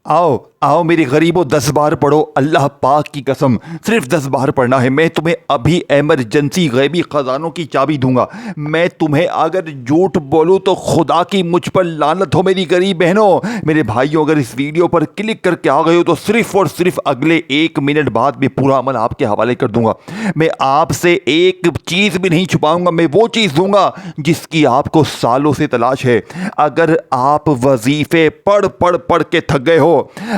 आओ आओ मेरे गरीबों, 10 बार पढ़ो, अल्लाह पाक की कसम सिर्फ 10 बार पढ़ना है। मैं तुम्हें अभी एमरजेंसी गैबी खजानों की चाबी दूंगा। मैं तुम्हें अगर झूठ बोलूं तो खुदा की मुझ पर लानत हो। मेरी गरीब बहनों, मेरे भाइयों, अगर इस वीडियो पर क्लिक करके आ गए हो तो सिर्फ और सिर्फ अगले 1 मिनट बाद मैं पूरा अमल आपके हवाले कर दूंगा। मैं आपसे एक चीज़ भी नहीं छुपाऊंगा, मैं वो चीज़ दूंगा जिसकी आपको सालों से तलाश है। अगर आप वजीफे पढ़ पढ़ पढ़ के थक गए हो,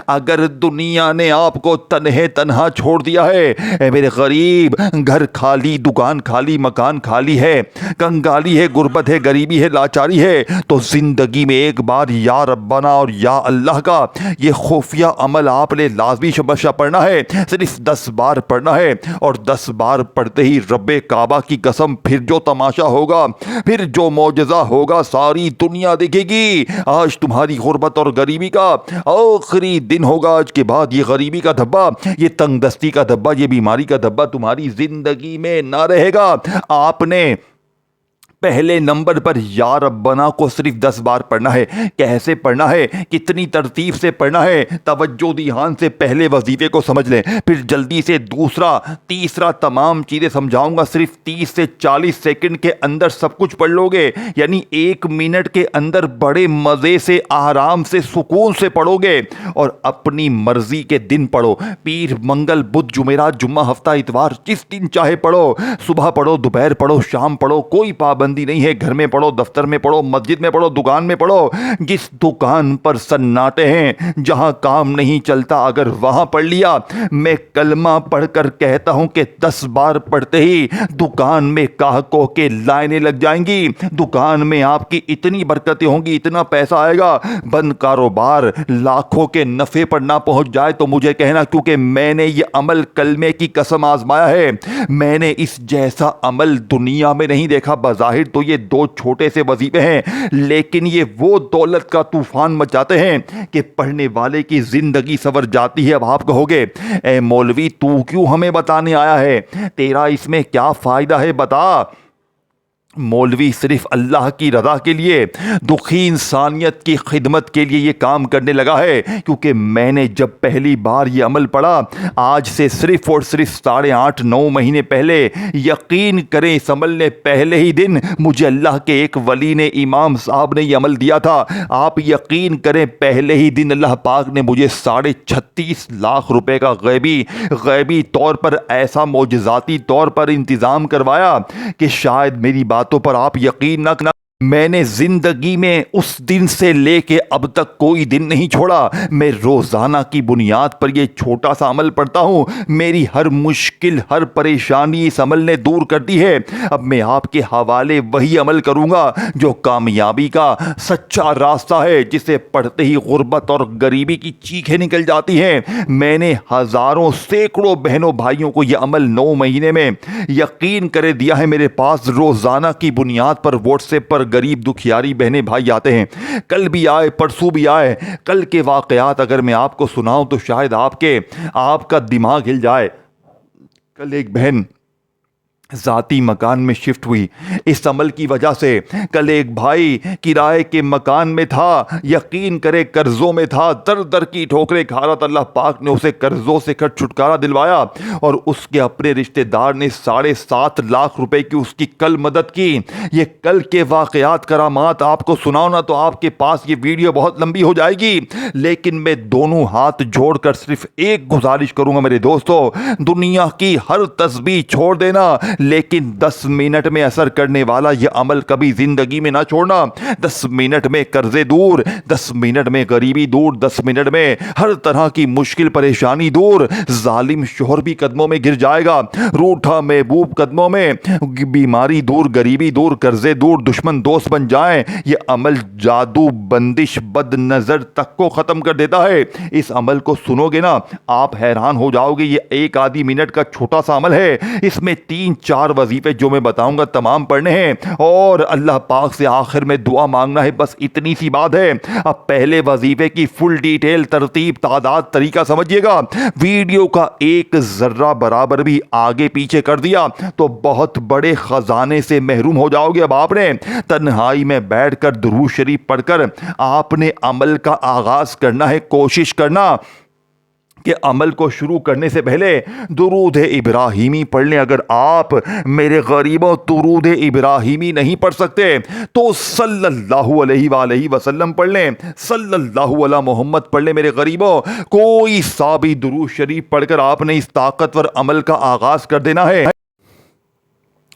अगर दुनिया ने आपको तन्हे तन्हा छोड़ दिया है, ए मेरे गरीब, घर खाली, दुकान खाली, मकान खाली है, कंगाली है, गुर्बत है, गरीबी है, लाचारी है, तो जिंदगी में एक बार या रब्बाना और या अल्लाह का ये खुफिया अमल आपने लाजमी शबशा पढ़ना है। सिर्फ 10 बार पढ़ना है और 10 बार पढ़ते ही रब्बे काबा की कसम फिर जो तमाशा होगा, फिर जो मौजज़ा होगा, सारी दुनिया देखेगी। आज तुम्हारी गुर्बत और गरीबी का आखिरी दिन होगा। आज के बाद ये गरीबी का धब्बा, ये तंगदस्ती का धब्बा, ये बीमारी का धब्बा तुम्हारी जिंदगी में ना रहेगा। आपने पहले नंबर पर या रब्बना को सिर्फ 10 बार पढ़ना है। कैसे पढ़ना है, कितनी तरतीब से पढ़ना है, तवज्जो ध्यान से पहले वजीफे को समझ लें, फिर जल्दी से दूसरा तीसरा तमाम चीज़ें समझाऊंगा। सिर्फ 30 से 40 सेकंड के अंदर सब कुछ पढ़ लोगे, यानी 1 मिनट के अंदर बड़े मज़े से, आराम से, सुकून से पढ़ोगे। और अपनी मर्जी के दिन पढ़ो, पीर, मंगल, बुध, जुमेरात, जुम्मा, हफ्ता, इतवार, जिस दिन चाहे पढ़ो। सुबह पढ़ो, दोपहर पढ़ो, शाम पढ़ो, कोई पाबंदी नहीं है। घर में पढ़ो, दफ्तर में पढ़ो, मस्जिद में पढ़ो, दुकान में पढ़ो। जिस दुकान पर सन्नाटे हैं, जहां काम नहीं चलता, अगर वहां पढ़ लिया, मैं कलमा पढ़कर कहता हूं कि 10 बार पढ़ते ही दुकान में ग्राहकों के लाइनें लग जाएंगी। दुकान में आपकी इतनी बरकतें होंगी, इतना पैसा आएगा, बंद कारोबार लाखों के नफे पर ना पहुंच जाए तो मुझे कहना, क्योंकि मैंने ये अमल कलमे की कसम आजमाया है। मैंने इस जैसा अमल दुनिया में नहीं देखा। बाज़ाहिर तो ये 2 छोटे से वजीफे हैं, लेकिन ये वो दौलत का तूफान मचाते हैं कि पढ़ने वाले की जिंदगी सवर जाती है। अब आप कहोगे, ए मौलवी, तू क्यों हमें बताने आया है, तेरा इसमें क्या फायदा है, बता। मौलवी सिर्फ अल्लाह की रज़ा के लिए, दुखी इंसानियत की खिदमत के लिए ये काम करने लगा है। क्योंकि मैंने जब पहली बार ये अमल पढ़ा, आज से सिर्फ और सिर्फ 8.5-9 महीने पहले, यकीन करें इस अमल ने पहले ही दिन मुझे अल्लाह के एक वली ने, इमाम साहब ने ये अमल दिया था। आप यकीन करें, पहले ही दिन अल्लाह पाक ने मुझे 36.5 लाख रुपए का गैबी तौर पर, ऐसा मौजज़ाती तौर पर इंतज़ाम करवाया कि शायद मेरी बातों पर आप यकीन न करना, मैंने जिंदगी में उस दिन से लेके अब तक कोई दिन नहीं छोड़ा। मैं रोजाना की बुनियाद पर ये छोटा सा अमल पढ़ता हूँ। मेरी हर मुश्किल, हर परेशानी इस अमल ने दूर कर दी है। अब मैं आपके हवाले वही अमल करूँगा जो कामयाबी का सच्चा रास्ता है, जिसे पढ़ते ही गुर्बत और गरीबी की चीखें निकल जाती हैं। मैंने हज़ारों, सैकड़ों बहनों भाइयों को यह अमल 9 महीने में यकीन करे दिया है। मेरे पास रोजाना की बुनियाद पर व्हाट्सएप पर गरीब दुखियारी बहनें भाई आते हैं। कल भी आए, परसों भी आए। कल के वाकयात अगर मैं आपको सुनाऊं तो शायद आपका दिमाग हिल जाए। कल एक बहन ज़ाती मकान में शिफ्ट हुई इस अमल की वजह से। कल एक भाई किराए के मकान में था, यकीन करे कर्ज़ों में था, दर दर की ठोकरें खा रहा था। अल्लाह पाक ने उसे कर्ज़ों से छुटकारा दिलवाया और उसके अपने रिश्तेदार ने 7.5 लाख रुपए की उसकी कल मदद की। ये कल के वाक़यात, करामात आपको सुनाओ ना तो आपके पास ये वीडियो बहुत लंबी हो जाएगी। लेकिन मैं दोनों हाथ जोड़कर सिर्फ एक गुजारिश करूँगा मेरे दोस्तों, दुनिया की हर तस्बीह छोड़ देना, लेकिन 10 मिनट में असर करने वाला यह अमल कभी जिंदगी में ना छोड़ना। 10 मिनट में कर्जे दूर, 10 मिनट में गरीबी दूर, 10 मिनट में हर तरह की मुश्किल परेशानी दूर। जालिम शोहर भी कदमों में गिर जाएगा, रूठा महबूब कदमों में, बीमारी दूर, गरीबी दूर, कर्जे दूर, दुश्मन दोस्त बन जाएं। यह अमल जादू, बंदिश, बद नजर तक को खत्म कर देता है। इस अमल को सुनोगे ना, आप हैरान हो जाओगे। ये 1 आधी मिनट का छोटा सा अमल है, इसमें 3 4 वजीफे जो मैं बताऊंगा तमाम पढ़ने हैं और अल्लाह पाक से आखिर में दुआ मांगना है, बस इतनी सी बात है। अब पहले वजीफे की फुल डिटेल, तरतीब, तादाद, तरीका समझिएगा। वीडियो का एक जर्रा बराबर भी आगे पीछे कर दिया तो बहुत बड़े खजाने से महरूम हो जाओगे। अब आपने तन्हाई में बैठकर दुरूद शरीफ पढ़कर आपने अमल का आगाज करना है। कोशिश करना कि अमल को शुरू करने से पहले दुरूद इब्राहीमी पढ़ लें। अगर आप मेरे गरीबों दुरूद इब्राहीमी नहीं पढ़ सकते तो सल्लल्लाहु अलैहि वसल्लम पढ़ लें, सल्लल्लाहु अला मोहम्मद पढ़ लें। मेरे गरीबों, कोई सा भी दुरूद शरीफ पढ़कर आपने इस ताकतवर अमल का आगाज कर देना है।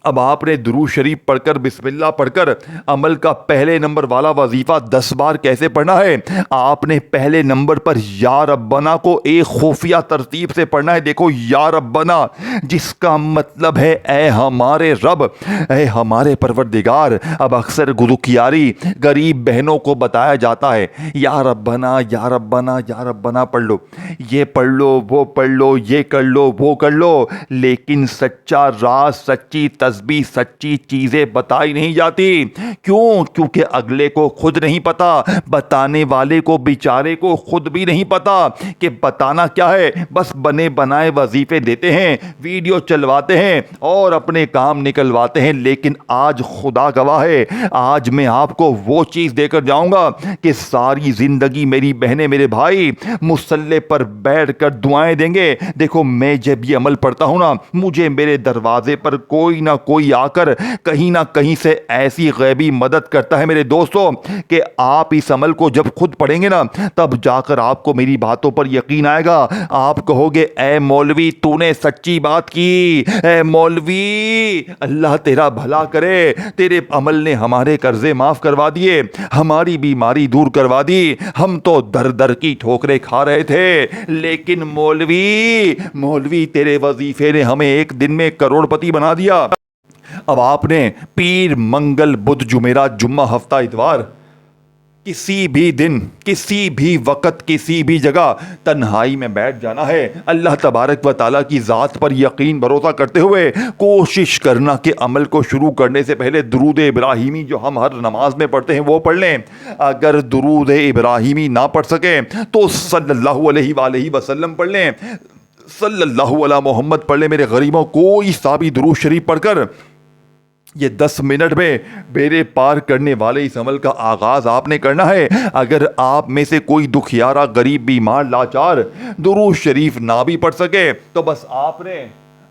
अब आपने दुरूद शरीफ पढ़कर बिस्मिल्लाह पढ़कर अमल का पहले नंबर वाला वजीफ़ा 10 बार कैसे पढ़ना है। आपने पहले नंबर पर या रब्बना को एक खुफिया तरतीब से पढ़ना है। देखो, या रब्बना जिसका मतलब है ए हमारे रब, ए हमारे परवरदिगार। अब अक्सर गुरुकियारी गरीब बहनों को बताया जाता है, या रब्बना या रब्बना या रब्बना पढ़ लो, ये पढ़ लो, वो पढ़ लो, ये कर लो, वो कर लो, लेकिन सच्चा राज, सच्ची तस्बीह, सच्ची चीज़ें बताई नहीं जाती। क्यों? क्योंकि अगले को खुद नहीं पता, बताने वाले को बेचारे को खुद भी नहीं पता कि बताना क्या है। बस बने बनाए वजीफे देते हैं, वीडियो चलवाते हैं और अपने काम निकलवाते हैं। लेकिन आज खुदा गवाह है, आज मैं आपको वो चीज़ देकर जाऊंगा कि सारी ज़िंदगी मेरी बहनें, मेरे भाई मुसल्ले पर बैठकर दुआएं देंगे। देखो, मैं जब ये अमल पढ़ता हूँ ना, मुझे मेरे दरवाजे पर कोई ना कोई आकर कहीं ना कहीं से ऐसी गैबी मदद करता है मेरे दोस्तों कि आप इस अमल को जब खुद पढ़ेंगे ना, तब जाकर आपको मेरी बातों पर यकीन आएगा। आप कहोगे, ए मौलवी तूने सच्ची बात की, ए मौलवी अल्लाह तेरा भला करे, तेरे अमल ने हमारे कर्जे माफ करवा दिए, हमारी बीमारी दूर करवा दी, हम तो दर दर की ठोकरें खा रहे थे, लेकिन मौलवी तेरे वजीफे ने हमें एक दिन में करोड़पति बना दिया। अब आपने पीर, मंगल, बुध, जुमेरात, जुम्मा, हफ्ता, इतवार, किसी भी दिन, किसी भी वक्त, किसी भी जगह तन्हाई में बैठ जाना है। अल्लाह तबारक व ताला की ज़ात पर यकीन भरोसा करते हुए कोशिश करना कि अमल को शुरू करने से पहले दुरूद इब्राहीमी जो हम हर नमाज में पढ़ते हैं वो पढ़ लें। अगर दुरूद इब्राहीमी ना पढ़ सके तो सल्लल्लाहु अलैहि वसल्लम पढ़ लें, सल्लल्लाहु अला मोहम्मद पढ़ लें। मेरे गरीबों, कोई सा भी दुरूद शरीफ पढ़कर ये 10 मिनट में बेड़े पार करने वाले इस अमल का आगाज़ आपने करना है। अगर आप में से कोई दुखियारा, गरीब, बीमार, लाचार दुरूद शरीफ ना भी पढ़ सके तो बस आपने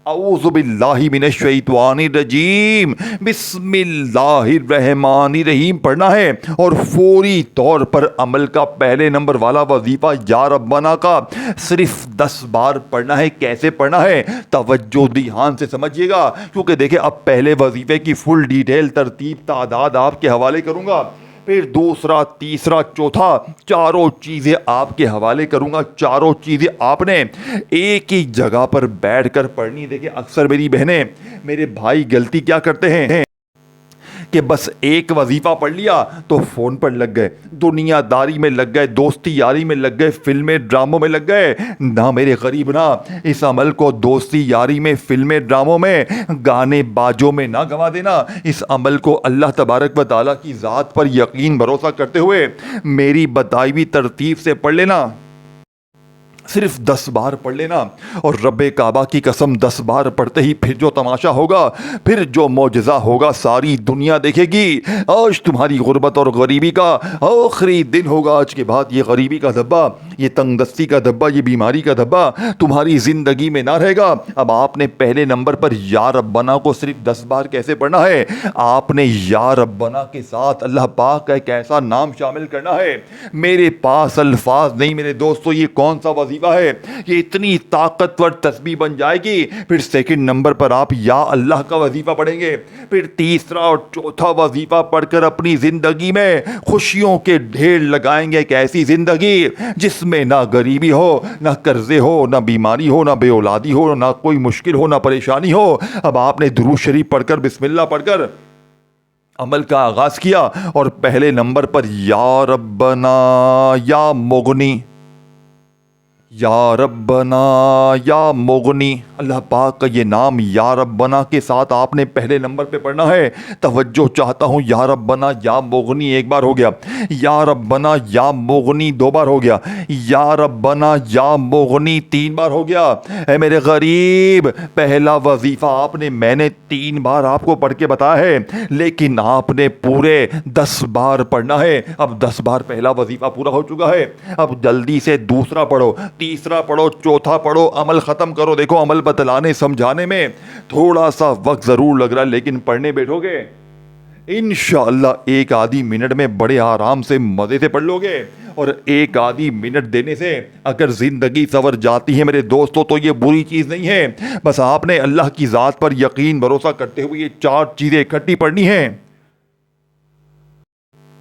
औज़ु बिल्लाहि मिनश शैतानिर रजीम बिस्मिल्लाहिर रहमानिर रहीम पढ़ना है और फौरी तौर पर अमल का पहले नंबर वाला वजीफ़ा या रब्बना का सिर्फ 10 बार पढ़ना है। कैसे पढ़ना है, तवज्जो ध्यान से समझिएगा, क्योंकि देखिए अब पहले वजीफ़े की फुल डिटेल, तरतीब, तादाद आपके हवाले करूँगा, फिर दूसरा, तीसरा, चौथा, चारों चीज़ें आपके हवाले करूँगा। चारों चीज़ें आपने एक ही जगह पर बैठकर पढ़नी। देखिए, अक्सर मेरी बहनें, मेरे भाई गलती क्या करते हैं कि बस एक वजीफ़ा पढ़ लिया तो फ़ोन पर लग गए, दुनियादारी में लग गए, दोस्ती यारी में लग गए, फिल्में ड्रामों में लग गए। ना मेरे गरीब, ना इस अमल को दोस्ती यारी में, फिल्में ड्रामों में, गाने बाजों में ना गंवा देना। इस अमल को अल्लाह तबारक व ताला की ज़ात पर यकीन भरोसा करते हुए मेरी बताई हुई तरतीब से पढ़ लेना। सिर्फ 10 बार पढ़ लेना और रब्बे काबा की कसम 10 बार पढ़ते ही फिर जो तमाशा होगा, फिर जो मौजज़ा होगा, सारी दुनिया देखेगी। आज तुम्हारी गुर्बत और गरीबी का आखिरी दिन होगा। आज के बाद ये गरीबी का धब्बा, ये तंगदस्ती का धब्बा, ये बीमारी का धब्बा तुम्हारी ज़िंदगी में ना रहेगा। अब आपने पहले नंबर पर या रब्बना को सिर्फ 10 बार कैसे पढ़ना है, आपने या रब्बना के साथ अल्लाह पाक का एक ऐसा नाम शामिल करना है। मेरे पास अल्फाज नहीं मेरे दोस्तों, ये कौन सा वजीफा है, ये इतनी ताकतवर तस्बीह बन जाएगी। फिर सेकंड नंबर पर आप या अल्लाह का वजीफा पढ़ेंगे, फिर तीसरा और चौथा वजीफा पढ़कर अपनी जिंदगी में खुशियों के ढेर लगाएंगे। एक ऐसी जिंदगी जिसमें ना गरीबी हो, ना कर्जे हो, ना बीमारी हो, ना बेऔलादी हो, ना कोई मुश्किल हो, ना परेशानी हो। अब आपने दुरूद शरीफ पढ़कर, बिस्मिल्लाह पढ़कर अमल का आगाज किया और पहले नंबर पर या रब्बना, या मुगनी, یا ربنا یا مغنی، اللہ پاک کا یہ نام یا ربنا کے ساتھ آپ نے پہلے نمبر پہ پڑھنا ہے۔ توجہ چاہتا ہوں، یا ربنا یا مغنی ایک بار ہو گیا، یا ربنا یا مغنی دو بار ہو گیا، یا ربنا یا مغنی تین بار ہو گیا۔ اے میرے غریب، پہلا وظیفہ میں نے 3 بار آپ کو پڑھ کے بتایا ہے، لیکن آپ نے پورے 10 بار پڑھنا ہے۔ اب 10 بار پہلا وظیفہ پورا ہو چکا ہے، اب جلدی سے دوسرا پڑھو، تیسرا پڑھو، چوتھا پڑھو، عمل ختم کرو۔ دیکھو عمل بتلانے سمجھانے میں تھوڑا سا وقت ضرور لگ رہا ہے، لیکن پڑھنے بیٹھو گے انشاءاللہ ایک آدھی منٹ میں بڑے آرام سے مزے سے پڑھ لو گے۔ اور ایک آدھی منٹ دینے سے اگر زندگی سنور جاتی ہے میرے دوستوں تو یہ بری چیز نہیں ہے۔ بس آپ نے اللہ کی ذات پر یقین بھروسہ کرتے ہوئے یہ 4 چیزیں اکٹھی پڑھنی ہیں۔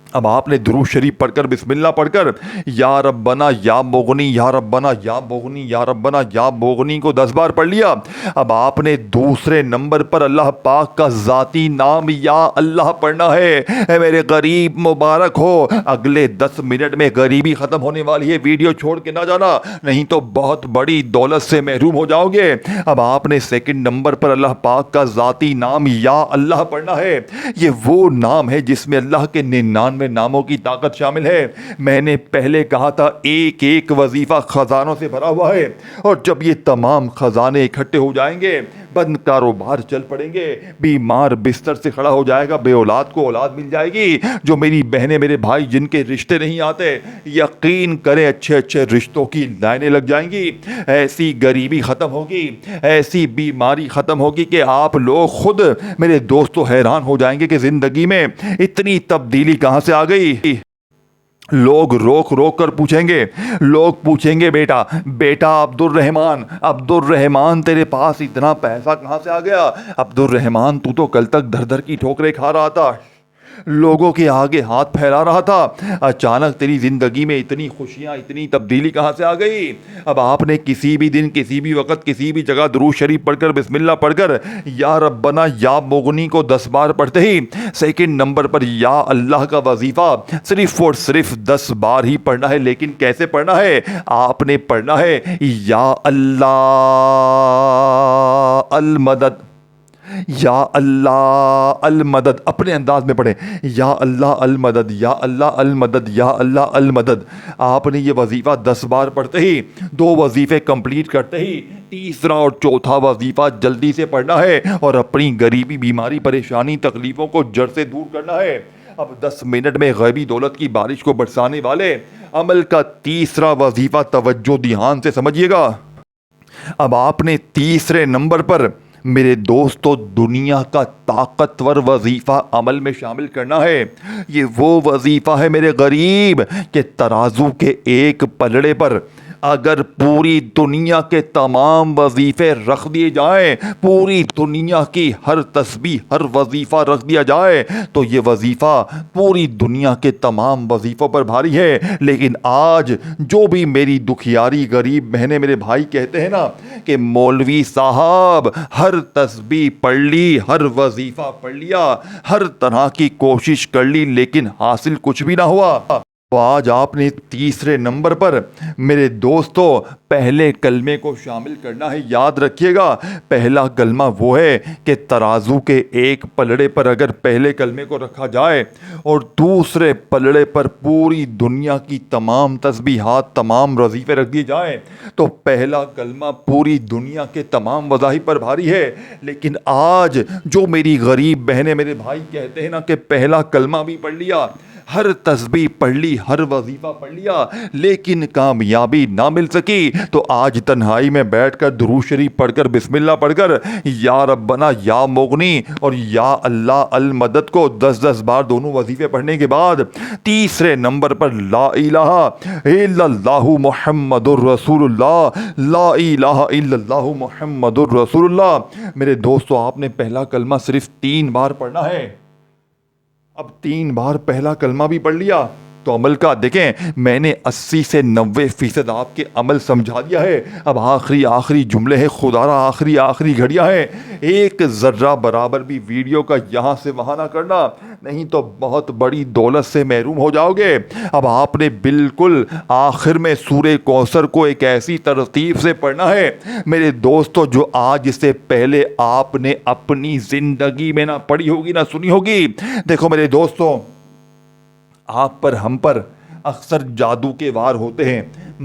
اب آپ نے درود شریف پڑھ کر بسم اللہ پڑھ کر یا ربنا یا مغنی یا ربنا یا مغنی یا ربنا یا مغنی کو 10 بار پڑھ لیا۔ اب آپ نے دوسرے نمبر پر اللہ پاک کا ذاتی نام یا اللہ پڑھنا ہے۔ اے میرے غریب مبارک ہو، اگلے 10 منٹ میں غریبی ختم ہونے والی ہے، ویڈیو چھوڑ کے نہ جانا، نہیں تو بہت بڑی دولت سے محروم ہو جاؤ گے۔ اب آپ نے سیکنڈ نمبر پر اللہ پاک کا ذاتی نام یا اللہ پڑھنا ہے۔ یہ وہ نام ہے جس میں اللہ کے 99 ناموں کی طاقت شامل ہے۔ میں نے پہلے کہا تھا ایک ایک وظیفہ خزانوں سے بھرا ہوا ہے، اور جب یہ تمام خزانے اکٹھے ہو جائیں گے بند کاروبار چل پڑیں گے، بیمار بستر سے کھڑا ہو جائے گا، بے اولاد کو اولاد مل جائے گی۔ جو میری بہنیں میرے بھائی جن کے رشتے نہیں آتے، یقین کریں اچھے اچھے رشتوں کی لائنیں لگ جائیں گی، ایسی غریبی ختم ہوگی، ایسی بیماری ختم ہوگی کہ آپ لوگ خود میرے دوستو حیران ہو جائیں گے کہ زندگی میں اتنی تبدیلی کہاں سے آ گئی۔ لوگ روک روک کر پوچھیں گے، لوگ پوچھیں گے بیٹا عبد الرحمان تیرے پاس اتنا پیسہ کہاں سے آ گیا؟ عبد الرحمان تو تو کل تک دھر دھر کی ٹھوکریں کھا رہا تھا، لوگوں کے آگے ہاتھ پھیلا رہا تھا، اچانک تیری زندگی میں اتنی خوشیاں، اتنی تبدیلی کہاں سے آ گئی؟ اب آپ نے کسی بھی دن، کسی بھی وقت، کسی بھی جگہ درود شریف پڑھ کر بسم اللہ پڑھ کر یا ربنا یا مغنی کو 10 بار پڑھتے ہی سیکنڈ نمبر پر یا اللہ کا وظیفہ صرف اور صرف 10 بار ہی پڑھنا ہے۔ لیکن کیسے پڑھنا ہے؟ آپ نے پڑھنا ہے یا اللہ المدد، یا اللہ المدد، اپنے انداز میں پڑھیں، یا اللہ المدد، یا اللہ المدد، یا اللہ المدد۔ آپ نے یہ وظیفہ 10 بار پڑھتے ہی، 2 وظیفے کمپلیٹ کرتے ہی تیسرا اور چوتھا وظیفہ جلدی سے پڑھنا ہے اور اپنی غریبی، بیماری، پریشانی، تکلیفوں کو جڑ سے دور کرنا ہے۔ اب 10 منٹ میں غیبی دولت کی بارش کو برسانے والے عمل کا تیسرا وظیفہ توجہ دھیان سے سمجھیے گا۔ اب آپ نے تیسرے نمبر پر میرے دوستو دنیا کا طاقتور وظیفہ عمل میں شامل کرنا ہے۔ یہ وہ وظیفہ ہے میرے غریب کہ ترازو کے ایک پلڑے پر اگر پوری دنیا کے تمام وظیفے رکھ دیے جائیں، پوری دنیا کی ہر تسبیح، ہر وظیفہ رکھ دیا جائے تو یہ وظیفہ پوری دنیا کے تمام وظیفوں پر بھاری ہے۔ لیکن آج جو بھی میری دکھیاری غریب بہنیں، میرے بھائی کہتے ہیں نا کہ مولوی صاحب ہر تسبیح پڑھ لی، ہر وظیفہ پڑھ لیا، ہر طرح کی کوشش کر لی، لیکن حاصل کچھ بھی نہ ہوا، تو آج آپ نے تیسرے نمبر پر میرے دوستو پہلے کلمے کو شامل کرنا ہے۔ یاد رکھیے گا، پہلا کلمہ وہ ہے کہ ترازو کے ایک پلڑے پر اگر پہلے کلمے کو رکھا جائے اور دوسرے پلڑے پر پوری دنیا کی تمام تسبیحات، تمام وظیفے رکھ دیے جائیں تو پہلا کلمہ پوری دنیا کے تمام وظائف پر بھاری ہے۔ لیکن آج جو میری غریب بہنیں، میرے بھائی کہتے ہیں نا کہ پہلا کلمہ بھی پڑھ لیا، ہر تسبیح پڑھ لی، ہر وظیفہ پڑھ لیا، لیکن کامیابی نہ مل سکی، تو آج تنہائی میں بیٹھ کر درود شریف پڑھ کر بسم اللہ پڑھ کر یا ربنا یا مغنی اور یا اللہ المدد کو 10 بار دونوں وظیفے پڑھنے کے بعد تیسرے نمبر پر لا الہ الا اللہ محمد الرسول اللہ، لا الہ الا اللہ محمد الرسول اللہ۔ میرے دوستو آپ نے پہلا کلمہ صرف 3 بار پڑھنا ہے۔ اب 3 بار پہلا کلمہ بھی پڑھ لیا، تو عمل کا دیکھیں میں نے 80 سے 90% آپ کے عمل سمجھا دیا ہے. اب آخری جملے ہیں خدارا، آخری گھڑیاں ہیں. ایک ذرہ برابر بھی ویڈیو کا یہاں سے وہاں نہ کرنا، نہیں تو بہت بڑی دولت سے محروم ہو جاؤ گے. اب آپ نے بالکل آخر میں سورہ کوثر کو ایک ایسی ترتیب سے پڑھنا ہے میرے دوستو جو آج سے پہلے آپ نے اپنی زندگی میں نہ پڑھی ہوگی نہ سنی ہوگی. دیکھو میرے دوستو، آپ پر ہم پر اکثر جادو کے وار ہوتے ہیں،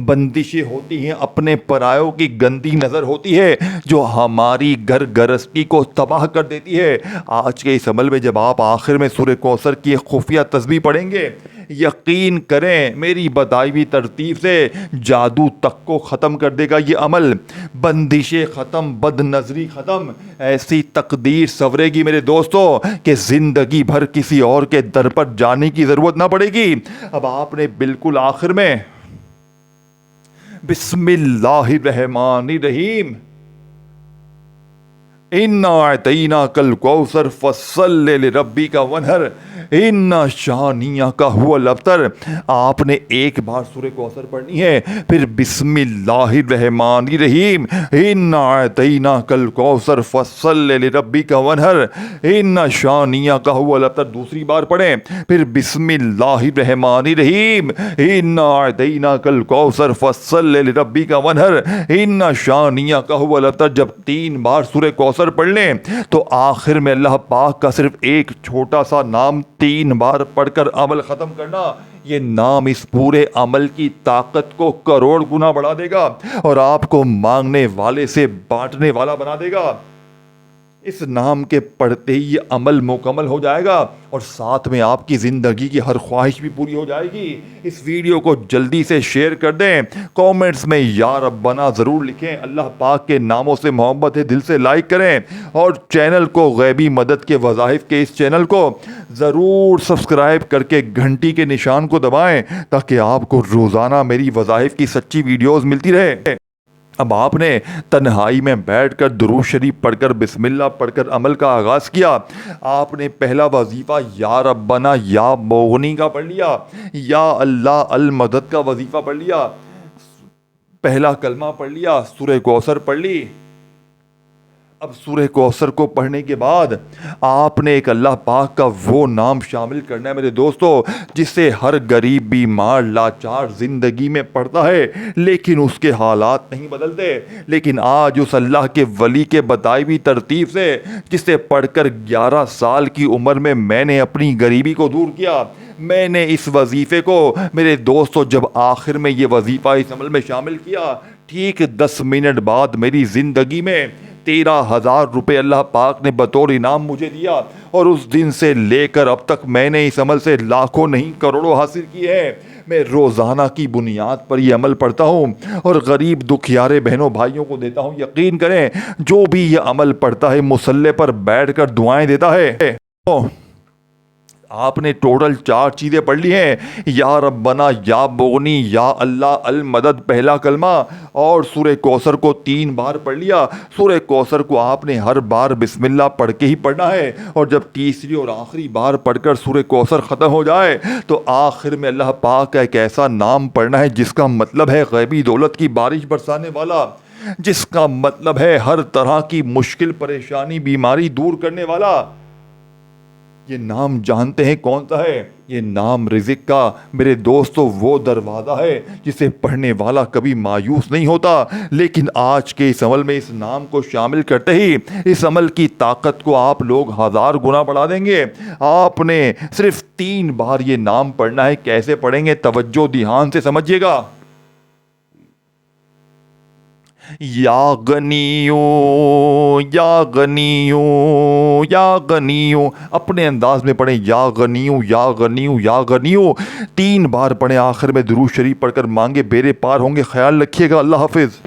بندشیں ہوتی ہیں، اپنے پرایوں کی گندی نظر ہوتی ہے جو ہماری گھر گرستی کو تباہ کر دیتی ہے. آج کے اس عمل میں جب آپ آخر میں سورہ کوثر کی ایک خفیہ تسبیح پڑھیں گے، یقین کریں میری بتائی ہوئی ترتیب سے جادو تک کو ختم کر دے گا یہ عمل. بندشیں ختم، بد نظری ختم، ایسی تقدیر سنورے گی میرے دوستو کہ زندگی بھر کسی اور کے در پر جانے کی ضرورت نہ پڑے گی. اب آپ نے بالکل آخر میں بسم اللہ الرحمن الرحیم اِنَّا أَعْطَيْنَاكَ الْكَوْثَرَ فَصَلِّ لِرَبِّكَ وَانْحَرْ اِنَّ شَانِئَكَ هُوَ الْأَبْتَرُ. آپ نے ایک بار سورہ کوثر پڑھنی ہے، پھر بسم اللہ الرحمن الرحیم اِنَّا أَعْطَيْنَاكَ الْكَوْثَرَ فَصَلِّ لِرَبِّكَ وَانْحَرْ اِنَّ شَانِئَكَ هُوَ الْأَبْتَرُ. دوسری بار پڑھیں، پھر بسم اللہ الرحمن الرحیم اِنَّا أَعْطَيْنَاكَ الْكَوْثَرَ فَصَلِّ لِرَبِّكَ وَانْحَرْ اِنَّ شَانِئَكَ هُوَ الْأَبْتَرُ. جب 3 بار سورہ کوثر پڑھ لیں تو آخر میں اللہ پاک کا صرف ایک چھوٹا سا نام 3 بار پڑھ کر عمل ختم کرنا. یہ نام اس پورے عمل کی طاقت کو کروڑ گنا بڑھا دے گا اور آپ کو مانگنے والے سے بانٹنے والا بنا دے گا. اس نام کے پڑھتے ہی یہ عمل مکمل ہو جائے گا اور ساتھ میں آپ کی زندگی کی ہر خواہش بھی پوری ہو جائے گی. اس ویڈیو کو جلدی سے شیئر کر دیں، کومنٹس میں یا ربنا ضرور لکھیں. اللہ پاک کے ناموں سے محبت ہے، دل سے لائک کریں اور چینل کو غیبی مدد کے وظائف کے اس چینل کو ضرور سبسکرائب کر کے گھنٹی کے نشان کو دبائیں تاکہ آپ کو روزانہ میری وظائف کی سچی ویڈیوز ملتی رہے. اب آپ نے تنہائی میں بیٹھ کر درود شریف پڑھ کر بسم اللہ پڑھ کر عمل کا آغاز کیا. آپ نے پہلا وظیفہ یا ربنا یا مغنی کا پڑھ لیا، یا اللہ المدد کا وظیفہ پڑھ لیا، پہلا کلمہ پڑھ لیا، سورہ کوثر پڑھ لی. اب سورہ کوثر کو پڑھنے کے بعد آپ نے ایک اللہ پاک کا وہ نام شامل کرنا ہے میرے دوستو جس سے ہر غریب بیمار لاچار زندگی میں پڑتا ہے لیکن اس کے حالات نہیں بدلتے. لیکن آج اس اللہ کے ولی کے بتائی ہوئی ترتیب سے جسے پڑھ کر 11 سال کی عمر میں نے اپنی غریبی کو دور کیا، میں نے اس وظیفے کو میرے دوستو جب آخر میں یہ وظیفہ اس عمل میں شامل کیا، ٹھیک 10 منٹ بعد میری زندگی میں 13,000 روپے اللہ پاک نے بطور انعام مجھے دیا اور اس دن سے لے کر اب تک میں نے اس عمل سے لاکھوں نہیں کروڑوں حاصل کیے ہیں. میں روزانہ کی بنیاد پر یہ عمل پڑھتا ہوں اور غریب دکھیارے بہنوں بھائیوں کو دیتا ہوں. یقین کریں جو بھی یہ عمل پڑھتا ہے مصلی پر بیٹھ کر دعائیں دیتا ہے. آپ نے ٹوٹل 4 چیزیں پڑھ لی ہیں، یا ربنا یا مغنی یا اللہ المدد پہلا کلمہ، اور سورہ کوثر کو 3 بار پڑھ لیا. سورہ کوثر کو آپ نے ہر بار بسم اللہ پڑھ کے ہی پڑھنا ہے اور جب تیسری اور آخری بار پڑھ کر سورہ کوثر ختم ہو جائے تو آخر میں اللہ پاک کا ایک ایسا نام پڑھنا ہے جس کا مطلب ہے غیبی دولت کی بارش برسانے والا، جس کا مطلب ہے ہر طرح کی مشکل پریشانی بیماری دور کرنے والا. یہ نام جانتے ہیں کون سا ہے؟ یہ نام رزق کا میرے دوستو وہ دروازہ ہے جسے پڑھنے والا کبھی مایوس نہیں ہوتا. لیکن آج کے اس عمل میں اس نام کو شامل کرتے ہی اس عمل کی طاقت کو آپ لوگ 1000 گنا بڑھا دیں گے. آپ نے صرف 3 بار یہ نام پڑھنا ہے. کیسے پڑھیں گے؟ توجہ دھیان سے سمجھیے گا. یا غنیو یا غنیو یا غنیو، اپنے انداز میں پڑھیں. یا غنیو یا غنیو یا غنیو 3 بار پڑھیں. آخر میں درود شریف پڑھ کر مانگے بیرے پار ہوں گے. خیال رکھیے گا. اللہ حافظ.